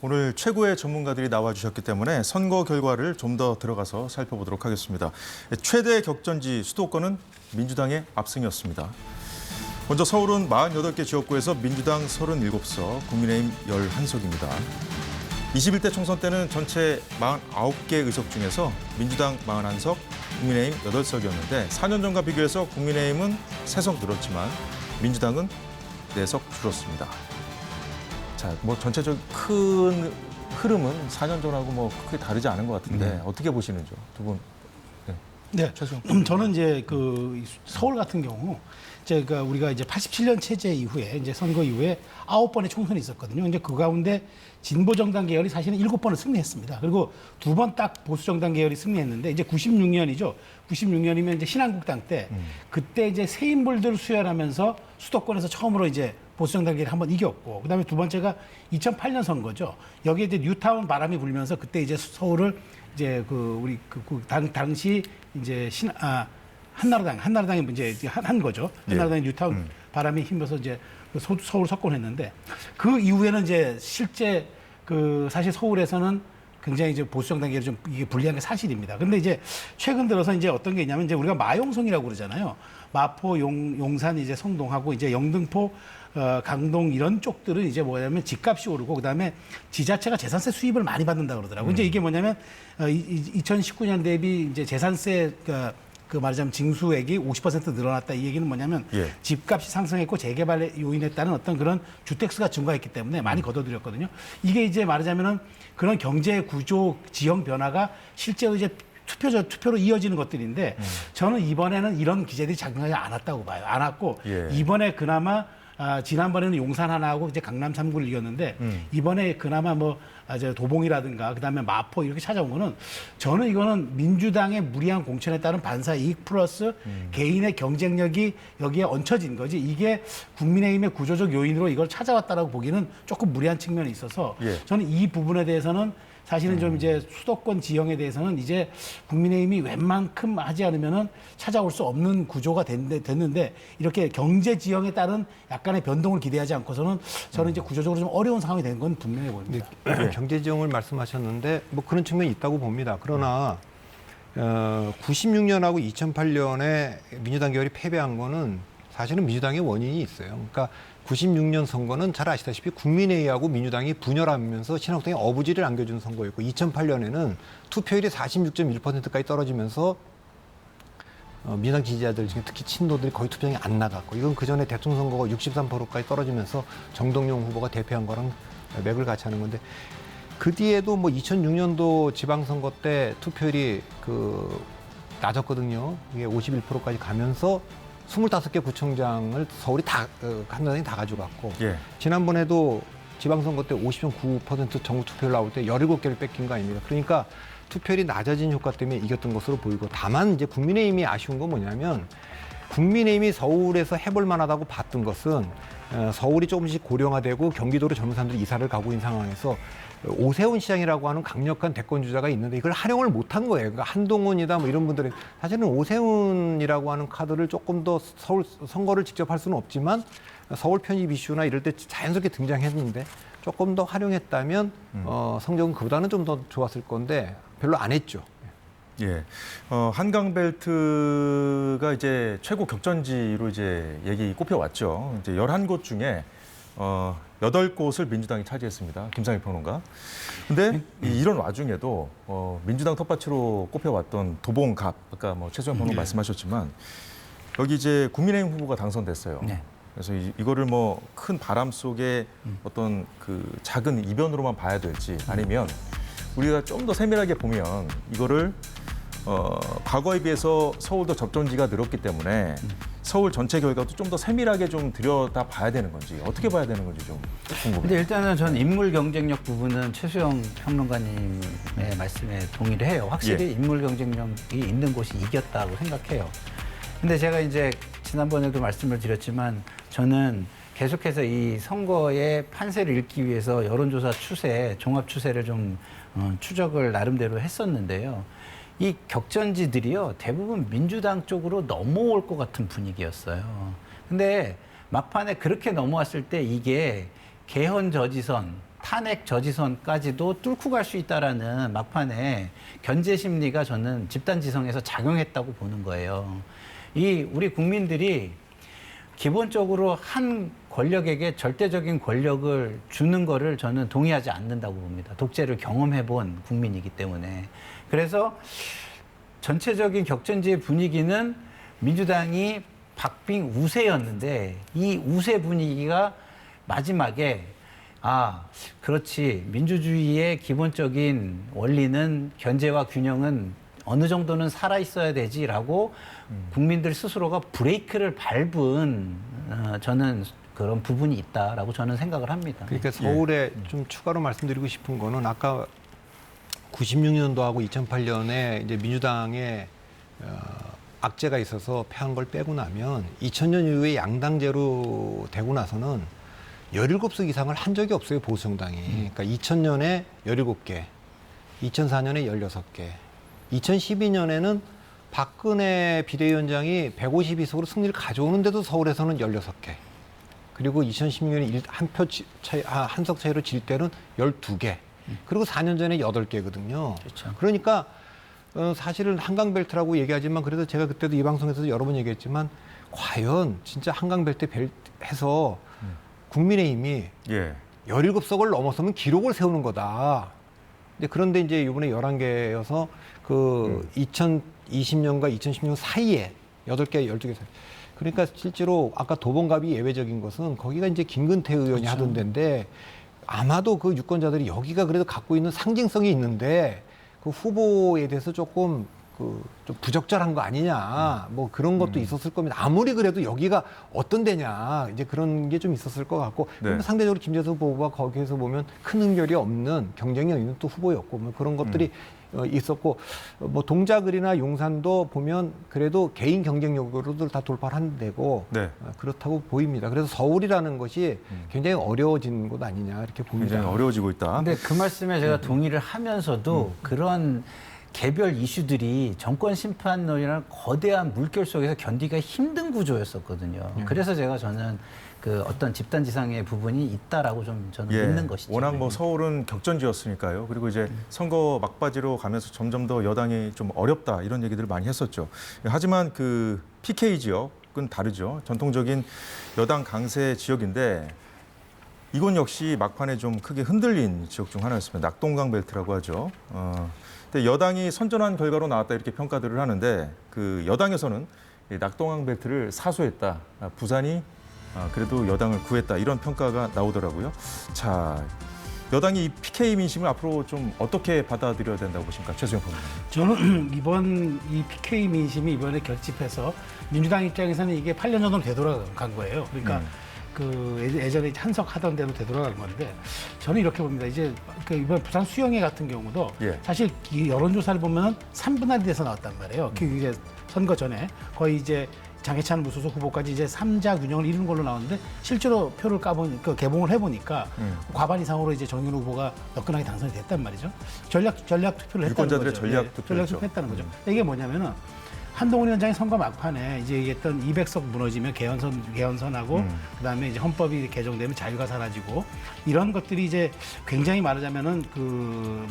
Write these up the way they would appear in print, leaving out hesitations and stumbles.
오늘 최고의 전문가들이 나와주셨기 때문에 선거 결과를 좀 더 들어가서 살펴보도록 하겠습니다. 최대 격전지 수도권은 민주당의 압승이었습니다. 먼저 서울은 48개 지역구에서 민주당 37석, 국민의힘 11석입니다. 21대 총선 때는 전체 49개 의석 중에서 민주당 41석, 국민의힘 8석이었는데 4년 전과 비교해서 국민의힘은 3석 늘었지만 민주당은 4석 줄었습니다. 자, 뭐 전체적 큰 흐름은 4년 전하고 뭐 크게 다르지 않은 것 같은데 어떻게 보시는지요, 두 분? 네, 저는 이제 그 서울 같은 경우 제가 우리가 이제 87년 체제 이후에 이제 선거 이후에 9번의 총선이 있었거든요. 이제 그 가운데 진보 정당 계열이 사실은 7번을 승리했습니다. 그리고 2번 딱 보수 정당 계열이 승리했는데 이제 96년이죠. 96년이면 이제 신한국당 때 그때 이제 새 인물들을 수혈하면서 수도권에서 처음으로 이제 보수 정당 계열이 한번 이겼고 그다음에 두 번째가 2008년 선거죠. 여기에 이제 뉴타운 바람이 불면서 그때 이제 서울을 이제 당시 이제 한나라당이 이제 한 거죠. 한나라당이 뉴타운 바람이 힘겨서 이제 서울 석권했는데 그 이후에는 이제 실제 그 사실 서울에서는 굉장히 이제 보수 정당계를 좀 이게 불리한 게 사실입니다. 근데 이제 최근 들어서 이제 어떤 게 있냐면 이제 우리가 마용성이라고 그러잖아요. 마포, 용산, 이제 성동하고 이제 영등포, 강동 이런 쪽들은 이제 뭐냐면 집값이 오르고 그다음에 지자체가 재산세 수입을 많이 받는다 그러더라고요. 이제 이게 뭐냐면 2019년 대비 이제 재산세 그 말하자면 징수액이 50% 늘어났다. 이 얘기는 뭐냐면 집값이 상승했고 재개발에 요인했다는 어떤 그런 주택수가 증가했기 때문에 많이 걷어들였거든요. 이게 이제 말하자면은 그런 경제 구조 지형 변화가 실제로 이제 투표로 이어지는 것들인데 저는 이번에는 이런 기재들이 작용하지 않았다고 봐요. 안 왔고 이번에 그나마 지난번에는 용산 하나하고 이제 강남 3구를 이겼는데 이번에 그나마 뭐 도봉이라든가 그다음에 마포 이렇게 찾아온 거는 저는 이거는 민주당의 무리한 공천에 따른 반사 이익 플러스 개인의 경쟁력이 여기에 얹혀진 거지 이게 국민의힘의 구조적 요인으로 이걸 찾아왔다라고 보기는 조금 무리한 측면이 있어서 저는 이 부분에 대해서는 사실은 좀 이제 수도권 지형에 대해서는 이제 국민의힘이 웬만큼 하지 않으면은 찾아올 수 없는 구조가 됐는데 이렇게 경제 지형에 따른 약간의 변동을 기대하지 않고서는 저는 이제 구조적으로 좀 어려운 상황이 된 건 분명해 보입니다. 경제 지형을 말씀하셨는데 뭐 그런 측면이 있다고 봅니다. 그러나 96년하고 2008년에 민주당 계열이 패배한 거는 사실은 민주당의 원인이 있어요. 그러니까 96년 선거는 잘 아시다시피 국민의힘하고 민주당이 분열하면서 신한국당이 어부지를 안겨준 선거였고 2008년에는 투표율이 46.1%까지 떨어지면서 민주당 지지자들 중에 특히 친노들이 거의 투표장에 안 나갔고 이건 그전에 대통령 선거가 63%까지 떨어지면서 정동영 후보가 대표한 거랑 맥을 같이 하는 건데 그 뒤에도 뭐 2006년도 지방선거 때 투표율이 낮았거든요. 이게 51%까지 가면서 25개 구청장을 서울이 한나라당이 다 가져갔고 지난번에도 지방선거 때 50.9% 전국 투표율 나올 때 17개를 뺏긴 거 아닙니까? 그러니까 투표율이 낮아진 효과 때문에 이겼던 것으로 보이고 다만 이제 국민의힘이 아쉬운 건 뭐냐면 국민의힘이 서울에서 해볼 만하다고 봤던 것은 서울이 조금씩 고령화되고 경기도로 젊은 사람들이 이사를 가고 있는 상황에서 오세훈 시장이라고 하는 강력한 대권 주자가 있는데 이걸 활용을 못한 거예요. 그러니까 한동훈이다 뭐 이런 분들은 사실은 오세훈이라고 하는 카드를 조금 더 서울 선거를 직접 할 수는 없지만 서울 편입 이슈나 이럴 때 자연스럽게 등장했는데 조금 더 활용했다면 성적은 그보다는 좀 더 좋았을 건데 별로 안 했죠. 한강벨트가 이제 최고 격전지로 이제 얘기 꼽혀왔죠. 이제 11곳 중에 8곳을 민주당이 차지했습니다. 김상일 평론가. 근데 이런 와중에도 민주당 텃밭으로 꼽혀왔던 도봉갑, 아까 뭐 최수영 평론 말씀하셨지만 여기 이제 국민의힘 후보가 당선됐어요. 그래서 이거를 뭐 큰 바람 속에 어떤 그 작은 이변으로만 봐야 될지 아니면 우리가 좀 더 세밀하게 보면 이거를 과거에 비해서 서울도 접전지가 늘었기 때문에 서울 전체 결과도 좀 더 세밀하게 좀 들여다 봐야 되는 건지 어떻게 봐야 되는 건지 좀 궁금해요. 근데 일단은 저는 인물 경쟁력 부분은 최수영 평론가님의 말씀에 동의를 해요. 확실히 인물 경쟁력이 있는 곳이 이겼다고 생각해요. 근데 제가 이제 지난번에도 말씀을 드렸지만 저는 계속해서 이 선거의 판세를 읽기 위해서 여론조사 추세, 종합 추세를 좀 추적을 나름대로 했었는데요. 이 격전지들이요, 대부분 민주당 쪽으로 넘어올 것 같은 분위기였어요. 근데 막판에 그렇게 넘어왔을 때 이게 개헌 저지선, 탄핵 저지선까지도 뚫고 갈 수 있다라는 막판에 견제 심리가 저는 집단지성에서 작용했다고 보는 거예요. 우리 국민들이 기본적으로 한 권력에게 절대적인 권력을 주는 거를 저는 동의하지 않는다고 봅니다. 독재를 경험해 본 국민이기 때문에. 그래서 전체적인 격전지의 분위기는 민주당이 박빙 우세였는데 이 우세 분위기가 마지막에 그렇지. 민주주의의 기본적인 원리는 견제와 균형은 어느 정도는 살아 있어야 되지라고 국민들 스스로가 브레이크를 밟은 저는 그런 부분이 있다라고 저는 생각을 합니다. 그러니까 서울에 좀 추가로 말씀드리고 싶은 거는 아까 96년도하고 2008년에 이제 민주당의 악재가 있어서 패한 걸 빼고 나면 2000년 이후에 양당제로 되고 나서는 17석 이상을 한 적이 없어요, 보수정당이. 그러니까 2000년에 17개, 2004년에 16개, 2012년에는 박근혜 비대위원장이 152석으로 승리를 가져오는데도 서울에서는 16개. 그리고 2016년에 한 석 차이로 질 때는 12개. 그리고 4년 전에 8개거든요. 그렇죠. 그러니까 사실은 한강벨트라고 얘기하지만 그래도 제가 그때도 이 방송에서도 여러 번 얘기했지만 과연 진짜 한강벨트 해서 국민의힘이 17석을 넘어서면 기록을 세우는 거다. 그런데 이제 이번에 11개여서 2020년과 2016년 사이에 8개, 12개 사이. 그러니까 실제로 아까 도봉갑이 예외적인 것은 거기가 이제 김근태 의원이 하던 데인데 아마도 그 유권자들이 여기가 그래도 갖고 있는 상징성이 있는데 그 후보에 대해서 조금 좀 부적절한 거 아니냐, 뭐 그런 것도 있었을 겁니다. 아무리 그래도 여기가 어떤 데냐, 이제 그런 게 좀 있었을 것 같고, 상대적으로 김재수 후보가 거기에서 보면 큰 흥결이 없는 경쟁이 있는 또 후보였고, 뭐 그런 것들이 있었고, 뭐 동작을이나 용산도 보면 그래도 개인 경쟁력으로도 다 돌파를 한 데고 그렇다고 보입니다. 그래서 서울이라는 것이 굉장히 어려워진 곳 아니냐 이렇게 봅니다. 굉장히 어려워지고 있다. 근데 그 말씀에 제가 동의를 하면서도 그런 개별 이슈들이 정권 심판론이라는 거대한 물결 속에서 견디기가 힘든 구조였었거든요. 그래서 저는 그 어떤 집단지상의 부분이 있다라고 좀 저는 믿는 것이죠. 워낙 뭐 서울은 격전지였으니까요. 그리고 이제 선거 막바지로 가면서 점점 더 여당이 좀 어렵다 이런 얘기들을 많이 했었죠. 하지만 그 PK 지역은 다르죠. 전통적인 여당 강세 지역인데 이건 역시 막판에 좀 크게 흔들린 지역 중 하나였습니다. 낙동강 벨트라고 하죠. 근데 여당이 선전한 결과로 나왔다 이렇게 평가들을 하는데 그 여당에서는 이 낙동강 벨트를 사수했다. 부산이 그래도 여당을 구했다 이런 평가가 나오더라고요. 자, 여당이 이 PK 민심을 앞으로 좀 어떻게 받아들여야 된다고 보십니까, 최수영 변호사님? 저는 이번 이 PK 민심이 이번에 결집해서 민주당 입장에서는 이게 8년 정도 되돌아간 거예요. 그러니까 그 예전에 한석하던 대로 되돌아간 건데 저는 이렇게 봅니다. 이제 그 이번 부산 수영회 같은 경우도 사실 이 여론조사를 보면 3분할이 돼서 나왔단 말이에요. 그 이제 선거 전에 거의 이제 장해찬 무소속 후보까지 이제 3자 균형을 이루는 걸로 나오는데 실제로 표를 개봉을 해보니까 과반 이상으로 이제 정윤 후보가 너끈하게 당선이 됐단 말이죠. 전략 투표를 했다는 거죠. 유권자들의 전략 투표였죠. 했다는 거죠. 이게 뭐냐면은 한동훈 위원장이 선거 막판에 이제 얘기했던 200석 무너지면 개헌선하고 그다음에 이제 헌법이 개정되면 자유가 사라지고 이런 것들이 이제 굉장히 말하자면은 그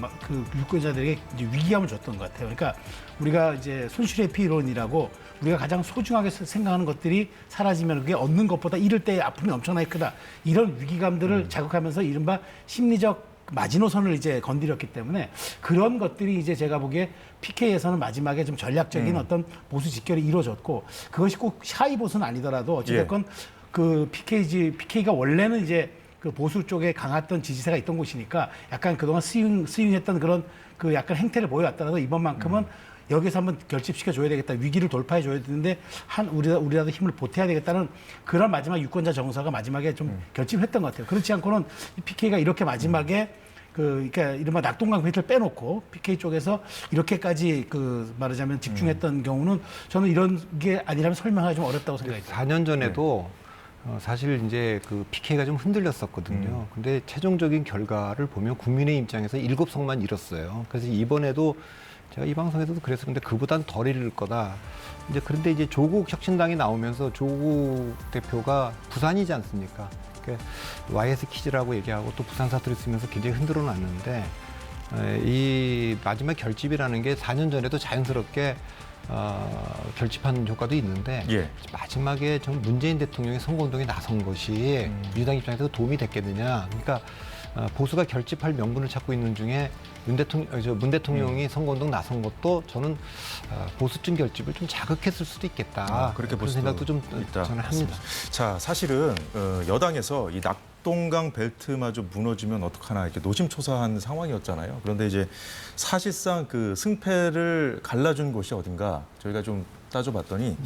유권자들에게 이제 위기감을 줬던 것 같아요. 그러니까 우리가 이제 손실회피론이라고 우리가 가장 소중하게 생각하는 것들이 사라지면 그게 얻는 것보다 잃을 때의 아픔이 엄청나게 크다. 이런 위기감들을 자극하면서 이른바 심리적 마지노선을 이제 건드렸기 때문에 그런 것들이 이제 제가 보기에 PK에서는 마지막에 좀 전략적인 어떤 보수 직결이 이루어졌고 그것이 꼭 샤이 보수는 아니더라도 어찌됐건 그 PK가 원래는 이제 그 보수 쪽에 강했던 지지세가 있던 곳이니까 약간 그동안 스윙했던 그런 그 약간 행태를 보여왔더라도 이번만큼은 여기서 한번 결집시켜줘야 되겠다. 위기를 돌파해줘야 되는데 우리라도 힘을 보태야 되겠다는 그런 마지막 유권자 정서가 마지막에 좀 결집했던 것 같아요. 그렇지 않고는 PK가 이렇게 마지막에 그러니까 이른바 낙동강 벨트를 빼놓고 PK 쪽에서 이렇게까지 말하자면 집중했던 경우는 저는 이런 게 아니라면 설명하기 좀 어렵다고 생각해요. 4년 전에도 사실 이제 그 PK가 좀 흔들렸었거든요. 근데 최종적인 결과를 보면 국민의 입장에서 7석만 잃었어요. 그래서 이번에도 제가 이 방송에서도 그랬었는데 그보단 덜 잃을 거다. 그런데 이제 조국 혁신당이 나오면서 조국 대표가 부산이지 않습니까? 그러니까 YS 키즈라고 얘기하고 또 부산 사투리 쓰면서 굉장히 흔들어 놨는데 이 마지막 결집이라는 게 4년 전에도 자연스럽게 결집한 효과도 있는데 예. 마지막에 좀 문재인 대통령이 선거운동에 나선 것이 민주당 입장에서 도움이 됐겠느냐. 그러니까 보수가 결집할 명분을 찾고 있는 중에 문 대통령이 선거운동 나선 것도 저는 보수층 결집을 좀 자극했을 수도 있겠다. 그렇게 볼 그런 수도 생각도 좀 있다. 저는 합니다. 자, 사실은 여당에서 이 낙동강 벨트마저 무너지면 어떡하나 이렇게 노심초사한 상황이었잖아요. 그런데 이제 사실상 그 승패를 갈라준 곳이 어딘가 저희가 좀 따져봤더니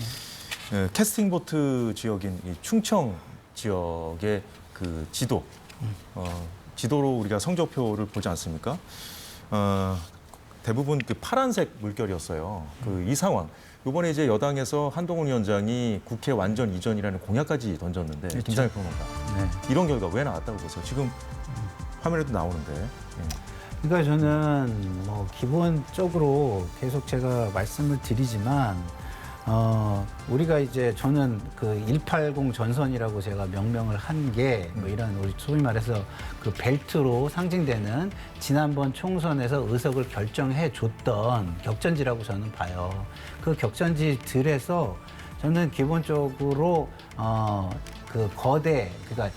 캐스팅보트 지역인 이 충청 지역의 그 지도, 지도로 우리가 성적표를 보지 않습니까? 대부분 그 파란색 물결이었어요. 이 상황. 이번에 이제 여당에서 한동훈 위원장이 국회 완전 이전이라는 공약까지 던졌는데 그렇죠. 김상일 평론가 네. 이런 결과 왜 나왔다고 보세요? 지금 화면에도 나오는데. 그러니까 저는 뭐 기본적으로 계속 제가 말씀을 드리지만 우리가 이제 저는 그 180 전선이라고 제가 명명을 한 게 뭐 이런 우리 소위 말해서 그 벨트로 상징되는 지난번 총선에서 의석을 결정해 줬던 격전지라고 저는 봐요. 그 격전지들에서 저는 기본적으로 그 거대 그러니까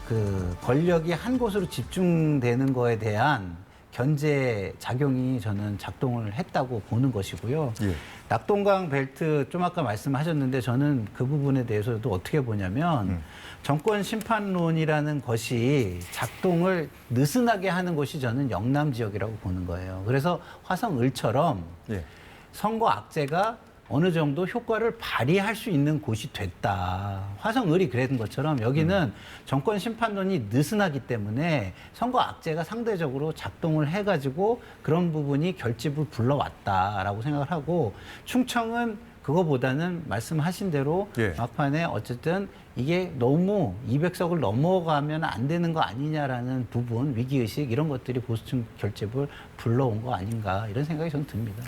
그 권력이 한 곳으로 집중되는 거에 대한 견제 작용이 저는 작동을 했다고 보는 것이고요. 예. 낙동강 벨트 좀 아까 말씀하셨는데 저는 그 부분에 대해서도 어떻게 보냐면 정권 심판론이라는 것이 작동을 느슨하게 하는 곳이 저는 영남 지역이라고 보는 거예요. 그래서 화성을처럼 예. 선거 악재가 어느 정도 효과를 발휘할 수 있는 곳이 됐다. 화성을이 그랬던 것처럼 여기는 정권 심판론이 느슨하기 때문에 선거 악재가 상대적으로 작동을 해가지고 그런 부분이 결집을 불러왔다라고 생각을 하고 충청은 그거보다는 말씀하신 대로 예. 막판에 어쨌든 이게 너무 200석을 넘어가면 안 되는 거 아니냐라는 부분, 위기의식 이런 것들이 보수층 결집을 불러온 거 아닌가 이런 생각이 저는 듭니다.